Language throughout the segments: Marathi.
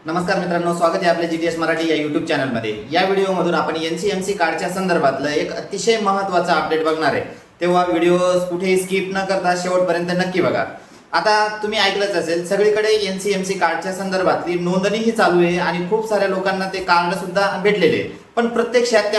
नमस्कार मित्रांनो, स्वागत आहे आपल्या जीटीएस मराठी या यूट्यूब चॅनलमध्ये। या व्हिडिओमधून आपण एनसीएमसी कार्डच्या संदर्भातलं एक अतिशय महत्त्वाचा अपडेट बघणार आहे। तेव्हा व्हिडिओ कुठेही स्किप न करता शेवटपर्यंत नक्की बघा। आता तुम्ही ऐकलंच असेल, सगळीकडे एनसीएमसी कार्डच्या संदर्भातली नोंदणी ही चालू आहे आणि खूप साऱ्या लोकांना ते कार्ड सुद्धा भेटलेले, पण प्रत्यक्षात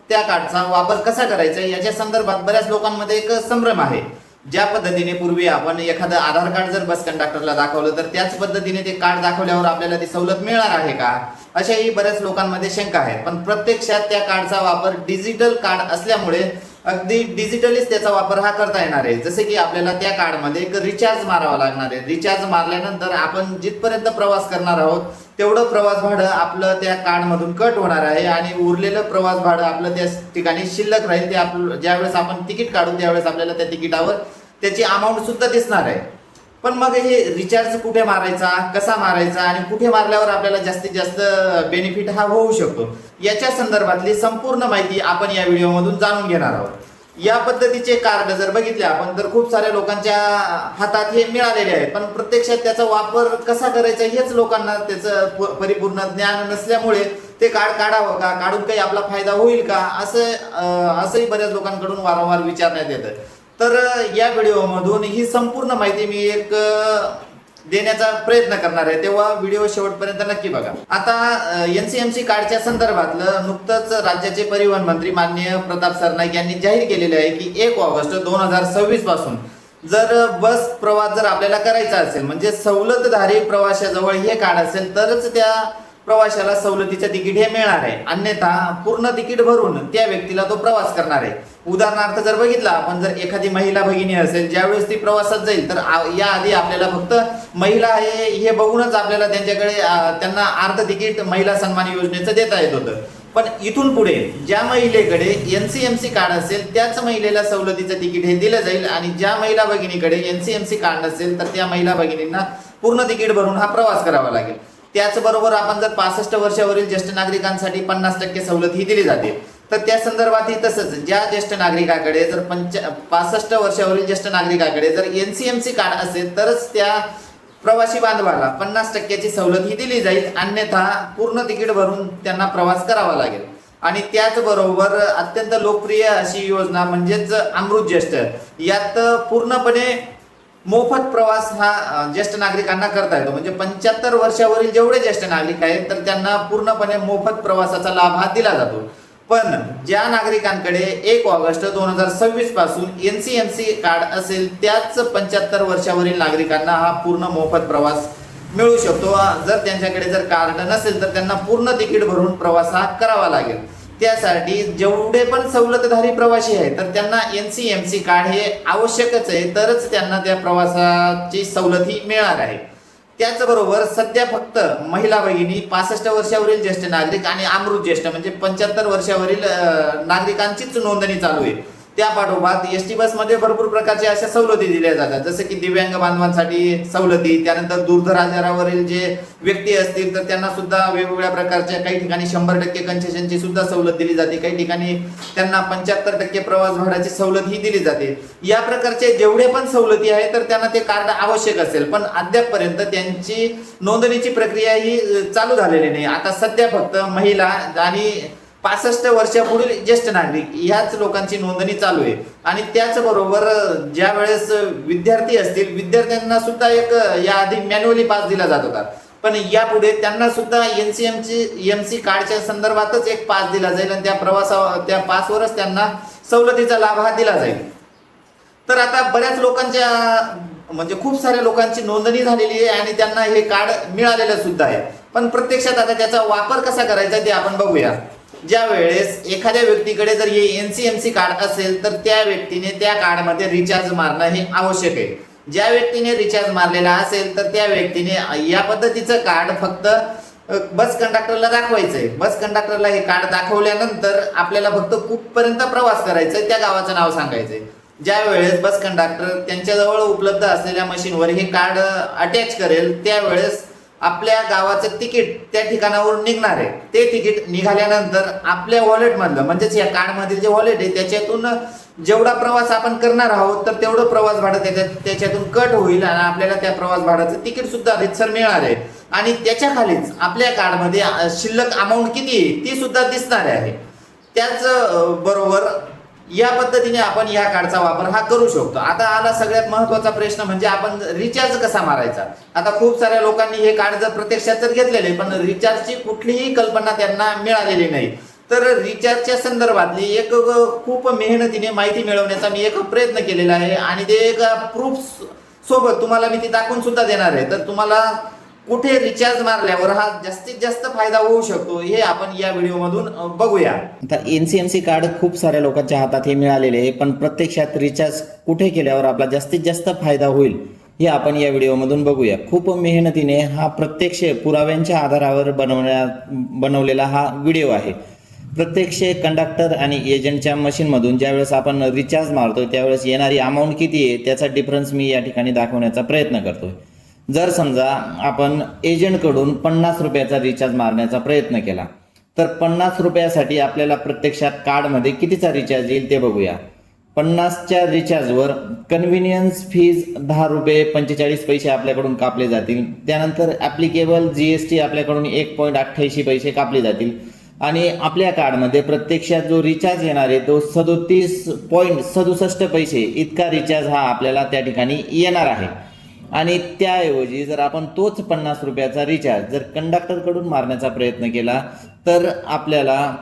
त्या कार्डचा वापर कसा करायचा याच्या संदर्भात बऱ्याच लोकांमध्ये एक संभ्रम आहे। ज्या पद्धतीने पूर्वी आपण एखादं आधार कार्ड जर बस कंडक्टरला दाखवलं तर त्याच पद्धतीने ते कार्ड दाखवल्यावर आपल्याला ती सवलत मिळणार आहे का, अशाही बऱ्याच लोकांमध्ये शंका आहे। पण प्रत्यक्षात त्या कार्डचा वापर डिजिटल कार्ड असल्यामुळे अगदी डिजिटलीच त्याचा वापर हा करता येणार आहे। जसे की आपल्याला त्या कार्डमध्ये एक रिचार्ज मारावा लागणार आहे। रिचार्ज मारल्यानंतर आपण जिथपर्यंत प्रवास करणार आहोत तेवढं प्रवास भाडं आपलं त्या कार्डमधून कट होणार आहे आणि उरलेलं प्रवास भाडं आपलं त्या ठिकाणी शिल्लक राहील। ते आपलं ज्यावेळेस आपण तिकीट काढू त्यावेळेस आपल्याला त्या तिकिटावर त्याची अमाऊंट सुद्धा दिसणार आहे। पण मग हे रिचार्ज कुठे मारायचा, कसा मारायचा आणि कुठे मारल्यावर आपल्याला जास्तीत जास्त बेनिफिट हा होऊ शकतो, याच्या संदर्भातली संपूर्ण माहिती आपण या व्हिडिओमधून जाणून घेणार आहोत। या पद्धतीचे कार्ड जर बघितले आपण तर खूप साऱ्या लोकांच्या हातात हे मिळालेले आहे, पण प्रत्यक्षात त्याचा वापर कसा करायचा हेच लोकांना त्याचं परिपूर्ण ज्ञान नसल्यामुळे ते कार्ड काढावं का, काढून काही आपला फायदा होईल का, असंही बऱ्याच लोकांकडून वारंवार विचारण्यात येतं। तर या व्हिडिओमधून ही संपूर्ण माहिती मी देण्याचा प्रयत्न करणार आहे, तेव्हा व्हिडिओ शेवटपर्यंत नक्की बघा। आता एनसीएमसी कार्डच्या संदर्भातलं नुकतंच राज्याचे परिवहन मंत्री माननीय प्रताप सरनाईक यांनी जाहीर केलेले आहे की 1 ऑगस्ट 2026 पासून जर बस प्रवास जर आपल्याला करायचा असेल, म्हणजे सवलतधारी प्रवाशाजवळ हे कार्ड असेल तरच त्या प्रवाशाला सवलतीचं तिकीट हे मिळणार आहे, अन्यथा पूर्ण तिकीट भरून त्या व्यक्तीला तो प्रवास करणार आहे। उदाहरणार्थ जर बघितला आपण, जर एखादी महिला भगिनी असेल ज्यावेळेस ती प्रवासात जाईल तर याआधी आपल्याला फक्त महिला आहे हे बघूनच आपल्याला त्यांना अर्ध तिकीट महिला सन्मान योजनेचं देता येत होतं। पण इथून पुढे ज्या महिलेकडे एनसीएमसी कार्ड असेल त्याच महिलेला सवलतीचं तिकीट हे दिलं जाईल आणि ज्या महिला भगिनीकडे एनसीएमसी कार्ड नसेल तर त्या महिला भगिनींना पूर्ण तिकीट भरून हा प्रवास करावा लागेल। त्याचबरोबर आपण जर 65 वर्षावरील ज्येष्ठ नागरिकांसाठी 50% सवलत ही दिली जाते, तर त्या संदर्भातही तसंच ज्या ज्येष्ठ नागरिकाकडे जर 65 वर्षावरील ज्येष्ठ नागरिकाकडे जर एनसीएमसी कार्ड असेल तरच त्या प्रवासी बांधवाला 50% सवलत ही दिली जाईल, अन्यथा पूर्ण तिकीट भरून त्यांना प्रवास करावा लागेल। आणि त्याचबरोबर अत्यंत लोकप्रिय अशी योजना म्हणजेच अमृत ज्येष्ठ, यात पूर्णपणे मोफत प्रवास हा ज्येष्ठ नागरिकांना करता येतो। म्हणजे 75 वर्षावरील जेवढे ज्येष्ठ नागरिक आहेत तर त्यांना पूर्णपणे मोफत प्रवासाचा लाभ हा दिला जातो। पण ज्या नागरिकांकडे 1 ऑगस्ट 2026 पासून एनसीएमसी कार्ड असेल त्याच 75 वर्षावरील नागरिकांना हा पूर्ण मोफत प्रवास मिळू शकतो। जर त्यांच्याकडे जर कार्ड नसेल तर त्यांना पूर्ण तिकीट भरून प्रवास हा करावा लागेल। त्यासाठी जेवढे पण सवलतधारी प्रवासी आहेत तर त्यांना एनसीएमसी कार्ड हे आवश्यकच आहे, तरच त्यांना त्या प्रवासाची सवलत ही मिळणार आहे। त्याचबरोबर सध्या फक्त महिला भगिनी, 65 वर्षावरील ज्येष्ठ नागरिक आणि अमृत ज्येष्ठ म्हणजे 75 वर्षावरील नागरिकांचीच नोंदणी चालू आहे। त्या पाठोपाठ एसटी बसमध्ये भरपूर प्रकारच्या अशा सवलती दिल्या जातात, जसं की दिव्यांग बांधवांसाठी सवलती, त्यानंतर दुर्धर आजारावरील जे व्यक्ती असतील तर त्यांना सुद्धा वेगवेगळ्या प्रकारच्या, काही ठिकाणी 100% कन्सेशनची सुद्धा सवलत दिली जाते, काही ठिकाणी त्यांना 75% प्रवास भाड्याची सवलत ही दिली जाते। या प्रकारचे जेवढे पण सवलती आहेत तर त्यांना ते कार्ड आवश्यक असेल, पण अद्यापपर्यंत त्यांची नोंदणीची प्रक्रिया ही चालू झालेली नाही। आता सध्या फक्त महिला आणि 65 वर्षापुढील ज्येष्ठ नागरिक ह्याच लोकांची नोंदणी चालू आहे। आणि त्याचबरोबर ज्या वेळेस विद्यार्थी असतील, विद्यार्थ्यांना सुद्धा एक याआधी मॅन्युअली पास दिला जात होता, पण यापुढे त्यांना सुद्धा एनसीएमसी कार्डच्या संदर्भातच एक पास दिला जाईल आणि त्या पासवरच त्यांना सवलतीचा लाभ हा दिला जाईल। तर आता बऱ्याच लोकांच्या, म्हणजे खूप साऱ्या लोकांची नोंदणी झालेली आहे आणि त्यांना हे कार्ड मिळालेलं सुद्धा आहे, पण प्रत्यक्षात आता त्याचा वापर कसा करायचा ते आपण बघूया। ज्या वेळेस एखाद्या व्यक्तीकडे जर हे एनसीएमसी कार्ड असेल तर त्या व्यक्तीने त्या कार्डमध्ये रिचार्ज मारणं हे आवश्यक आहे। ज्या व्यक्तीने रिचार्ज मारलेला असेल तर त्या व्यक्तीने या पद्धतीचं कार्ड फक्त बस कंडक्टरला दाखवायचं आहे। बस कंडक्टरला हे कार्ड दाखवल्यानंतर आपल्याला फक्त कुठपर्यंत प्रवास करायचा आहे त्या गावाचं नाव सांगायचंय। ज्या वेळेस बस कंडक्टर त्यांच्याजवळ उपलब्ध असलेल्या मशीनवर हे कार्ड अटॅच करेल त्यावेळेस आपल्या गावाचं तिकीट त्या ठिकाणावरून निघणार आहे। ते तिकीट निघाल्यानंतर आपल्या वॉलेटमधलं, म्हणजेच या कार्डमधील जे वॉलेट आहे त्याच्यातून जेवढा प्रवास आपण करणार आहोत तर तेवढं प्रवास भाडं त्याच्यातून कट होईल आणि आपल्याला त्या प्रवास भाड्याचं तिकीट सुद्धा रितसर मिळणार आहे आणि त्याच्या खालीच आपल्या कार्डमध्ये शिल्लक अमाऊंट किती आहे ती सुद्धा दिसणार आहे। त्याच बरोबर या पद्धतीने आपण या कार्डचा वापर हा करू शकतो। आता आला सगळ्यात महत्त्वाचा प्रश्न म्हणजे आपण रिचार्ज कसा मारायचा। आता खूप साऱ्या लोकांनी हे कार्ड जर प्रत्यक्षात तर घेतलेले पण रिचार्जची कुठलीही कल्पना त्यांना मिळालेली नाही। तर रिचार्जच्या संदर्भातली एक खूप मेहनतीने माहिती मिळवण्याचा मी एक प्रयत्न केलेला आहे आणि ते एक प्रूफ सोबत तुम्हाला मी ती दाखवून सुद्धा देणार आहे। तर तुम्हाला कुठे रिचार्ज मारल्यावर हा जास्तीत जास्त फायदा होऊ शकतो हे आपण या व्हिडिओमधून बघूया। आता एनसीएमसी कार्ड खूप साऱ्या लोकांच्या हातात हे मिळालेले आहे पण प्रत्यक्षात रिचार्ज कुठे केल्यावर आपला जास्तीत जास्त फायदा होईल हे आपण या व्हिडिओमधून बघूया। खूप मेहनतीने हा प्रत्यक्ष पुराव्यांच्या आधारावर बनवलेला हा व्हिडिओ आहे। प्रत्यक्ष कंडक्टर आणि एजंटच्या मशीनमधून ज्यावेळेस आपण रिचार्ज मारतो त्यावेळेस येणारी अमाऊंट किती आहे त्याचा डिफरन्स मी या ठिकाणी दाखवण्याचा प्रयत्न करतोय। जर समजा आपण एजंटकडून 50 रुपयाचा रिचार्ज मारण्याचा प्रयत्न केला तर 50 रुपयासाठी आपल्याला प्रत्यक्षात कार्डमध्ये कितीचा रिचार्ज येईल ते बघूया। 50च्या रिचार्जवर कन्व्हिनियन्स फीज 10 रुपये 45 पैसे आपल्याकडून कापले जातील। त्यानंतर ॲप्लिकेबल GST आपल्याकडून 1.88 पैसे कापले जातील आणि आपल्या कार्डमध्ये प्रत्यक्षात जो रिचार्ज येणार आहे तो 37.67 पैसे इतका रिचार्ज हा आपल्याला त्या ठिकाणी येणार आहे। आणि त्याऐवजी जर आपण तोच 50 रुपयाचा रिचार्ज जर कंडक्टरकडून मारण्याचा प्रयत्न केला तर आपल्याला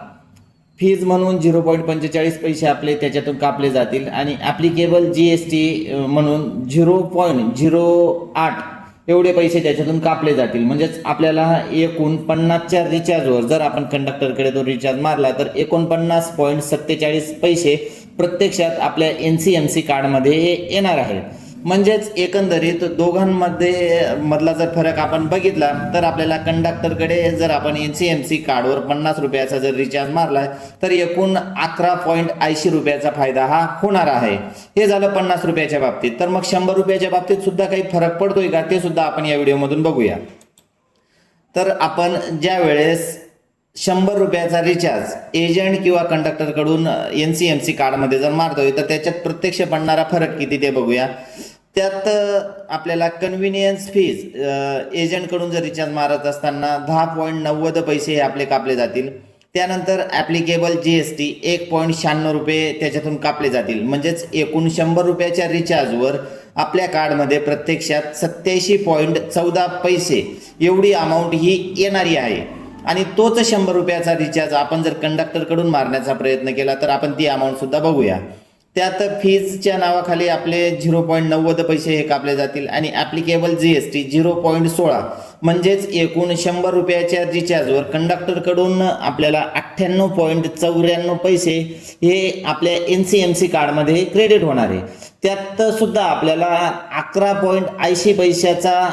फीज म्हणून 0.45 पैसे आपले त्याच्यातून कापले जातील आणि ॲप्लिकेबल GST म्हणून 0.08 एवढे पैसे त्याच्यातून कापले जातील। म्हणजेच आपल्याला एकूण 50च्या रिचार्जवर जर आपण कंडक्टरकडे तो रिचार्ज मारला तर 49.47 पैसे प्रत्यक्षात आपल्या NCMC कार्डमध्ये येणार आहे। म्हणजेच एकंदरीत दोघांमध्ये मधला जर फरक आपण बघितला तर आपल्याला कंडक्टरकडे जर आपण NCMC कार्डवर 50 रुपयाचा जर रिचार्ज मारला तर एकूण 11.80 रुपयाचा फायदा हा होणार आहे। हे झालं 50 रुपयाच्या बाबतीत। तर मग 100 रुपयाच्या बाबतीत सुद्धा काही फरक पडतोय का ते सुद्धा आपण या व्हिडिओमधून बघूया। तर आपण ज्या वेळेस 100 रुपयाचा रिचार्ज एजंट किंवा कंडक्टरकडून NCMC कार्डमध्ये जर मारतोय तर त्याच्यात प्रत्यक्ष पडणारा फरक किती ते बघूया। त्यात आपल्याला कन्व्हिनियन्स फीज एजंटकडून जर रिचार्ज मारत असताना 10.90 पैसे हे आपले कापले जातील। त्यानंतर ॲप्लिकेबल GST 1.96 रुपये त्याच्यातून कापले जातील। म्हणजेच एकूण 100 रुपयाच्या रिचार्जवर आपल्या कार्डमध्ये प्रत्यक्षात 87.14 पैसे एवढी अमाऊंट ही येणारी आहे आणि तोच 100 रुपयाचा रिचार्ज आपण जर कंडक्टरकडून मारण्याचा प्रयत्न केला तर आपण ती अमाऊंट सुद्धा बघूया। त्यात फीजच्या नावाखाली आपले 0.90 पैसे हे कापले जातील आणि ॲप्लिकेबल GST 0.16 म्हणजेच एकूण 100 रुपयाच्या रिचार्जवर कंडक्टरकडून आपल्याला 98.94 पैसे हे आपल्या NCMC कार्डमध्ये क्रेडिट होणार आहे। त्यात सुद्धा आपल्याला 11.80 पैशाचा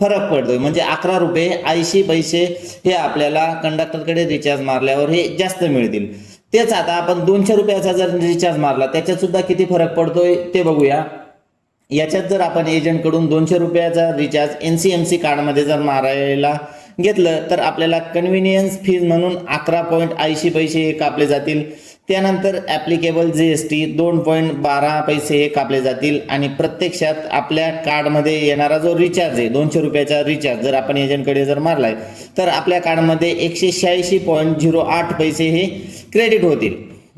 फरक पडतोय। म्हणजे 11 रुपये 80 पैसे हे आपल्याला कंडक्टरकडे रिचार्ज मारल्यावर हे जास्त मिळतील। तेच आता आपण 200 रुपयाचा जर रिचार्ज मारला त्याच्यात सुद्धा किती फरक पडतोय ते बघूया। याच्यात जर आपण एजंटकडून 200 रुपयाचा रिचार्ज NCMC कार्डमध्ये जर मारायला घेतलं तर आपल्याला कन्व्हिनियन्स फीज म्हणून 11.80 पैसे हे कापले जातील। त्यानंतर ॲप्लिकेबल GST 2.12 पैसे हे कापले जातील आणि प्रत्यक्षात आपल्या कार्डमध्ये येणारा जो रिचार्ज आहे 200 रुपयाचा रिचार्ज जर आपण एजंटकडे जर मारलाय तर आपल्या कार्डमध्ये 186.08 पैसे हे क्रेडिट होतील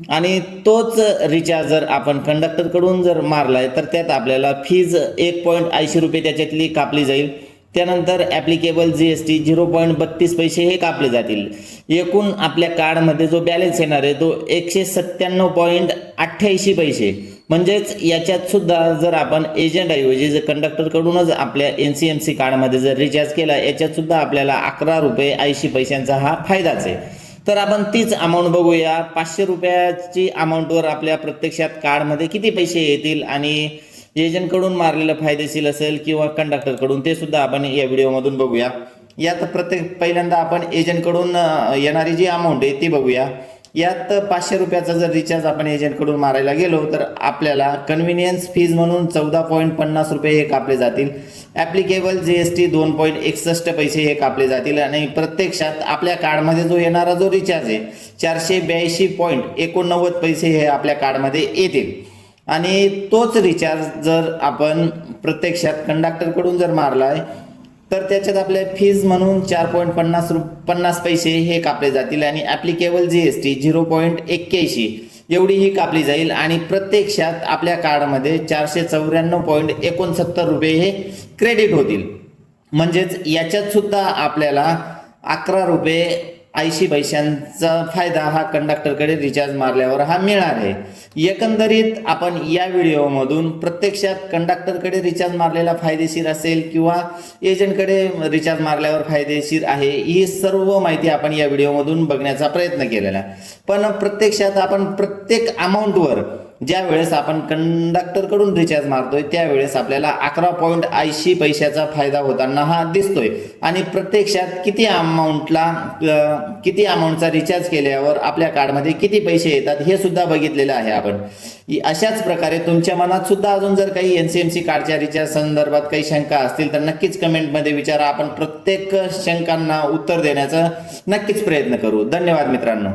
आणि तोच रिचार्ज जर आपण कंडक्टरकडून जर मारलाय तर त्यात आपल्याला फीज 1.80 रुपये त्याच्यातली कापली जाईल। त्यानंतर ॲप्लिकेबल GST 0.32 पैसे हे कापले जातील। एकूण आपल्या कार्डमध्ये जो बॅलन्स येणार आहे तो 197.88 पैसे। म्हणजेच याच्यात सुद्धा जर आपण एजंटऐवजी जर कंडक्टरकडूनच आपल्या NCMC कार्डमध्ये जर रिचार्ज केला याच्यात सुद्धा आपल्याला 11 रुपये 80 पैशांचा हा फायदाच आहे। तर आपण तीच अमाऊंट बघूया। 500 रुपयाची अमाऊंटवर आपल्या प्रत्यक्षात कार्डमध्ये किती पैसे येतील आणि एजंटकडून मारलेलं फायदेशीर असेल किंवा कंडक्टरकडून ते सुद्धा आपण या व्हिडिओमधून बघूया। यात पहिल्यांदा आपण एजंटकडून येणारी जी अमाऊंट आहे ती बघूया। यात 500 रुपयाचा जर रिचार्ज आपण एजंटकडून मारायला गेलो तर आपल्याला कन्व्हिनियन्स फीज म्हणून 14.50 रुपये हे कापले जातील. ॲप्लिकेबल GST 2.61 पैसे हे कापले जातील आणि प्रत्यक्षात आपल्या कार्डमध्ये जो येणारा जो रिचार्ज आहे 482.89 पैसे हे आपल्या कार्डमध्ये येतील. आणि तोच रिचार्ज जर आपण प्रत्यक्षात कंडक्टरकडून जर मारला आहे तर त्याच्यात आपल्या फीज म्हणून 4.50 पैसे हे कापले जातील आणि ॲप्लिकेबल GST 0.81 एवढी ही कापली जाईल आणि प्रत्यक्षात आपल्या कार्डमध्ये 494.69 रुपये हे क्रेडिट होतील. म्हणजेच याच्यात सुद्धा आपल्याला 11 रुपये 80 पैशांचा फायदा हा कंडक्टरकडे रिचार्ज मारल्यावर हा मिळणार आहे. एकंदरीत आपण या व्हिडिओमधून प्रत्यक्षात कंडक्टरकडे रिचार्ज मारलेला फायदेशीर असेल किंवा एजंटकडे रिचार्ज मारल्यावर फायदेशीर आहे ही सर्व माहिती आपण या व्हिडिओमधून बघण्याचा प्रयत्न केलेला आहे. पण प्रत्यक्षात आपण प्रत्येक अमाऊंटवर ज्या वेळेस आपण कंडक्टरकडून रिचार्ज मारतोय त्यावेळेस आपल्याला 11.80 पैशाचा फायदा होताना हा दिसतोय आणि प्रत्यक्षात किती अमाऊंटचा रिचार्ज केल्यावर आपल्या कार्डमध्ये किती पैसे येतात हे सुद्धा बघितलेलं आहे आपण. अशाच प्रकारे तुमच्या मनात सुद्धा अजून जर काही NCMC कार्डच्या रिचार्ज संदर्भात काही शंका असतील तर नक्कीच कमेंटमध्ये विचारा. आपण प्रत्येक शंकांना उत्तर देण्याचा नक्कीच प्रयत्न करू. धन्यवाद मित्रांनो.